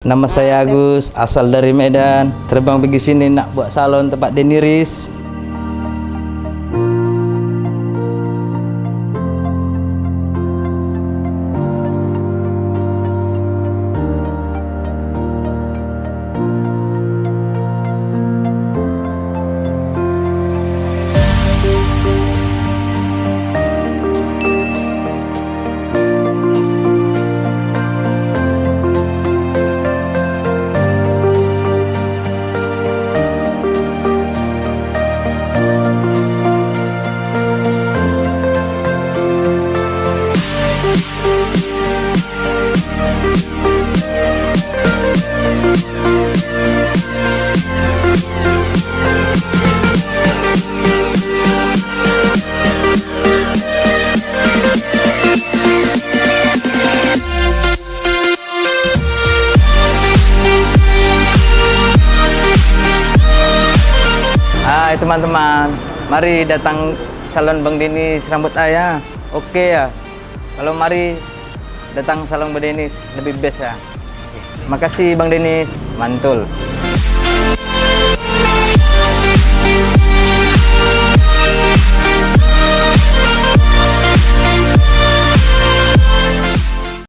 Nama saya Agus, asal dari Medan. Terbang pergi sini nak buat salon tempat deniris. Hai teman-teman, mari datang salon Bang Denis rambut ayah. Oke ya, kalau mari datang salon Bang Denis lebih best ya. Makasih Bang Denis, mantul.